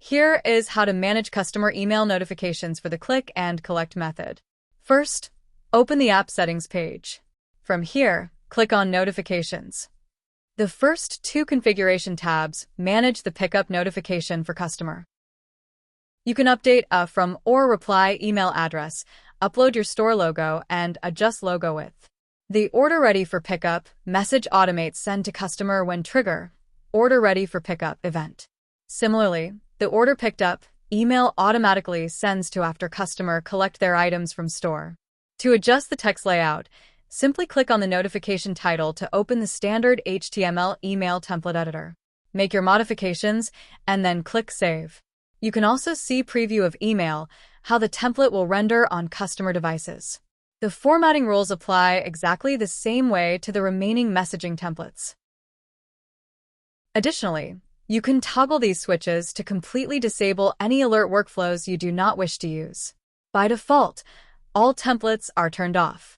Here is how to manage customer email notifications for the click and collect method. First, open the app settings page. From here, click on Notifications. The first two configuration tabs manage the pickup notification for customer. You can update a from or reply email address, upload your store logo, and adjust logo width. The Order Ready for Pickup message automates send to customer when trigger Order Ready for Pickup event. Similarly, the Order Picked Up email automatically sends to after customer collect their items from store. To adjust the text layout, simply click on the notification title to open the standard HTML email template editor. Make your modifications and then click Save. You can also see preview of email, how the template will render on customer devices. The formatting rules apply exactly the same way to the remaining messaging templates. Additionally, you can toggle these switches to completely disable any alert workflows you do not wish to use. By default, all templates are turned off.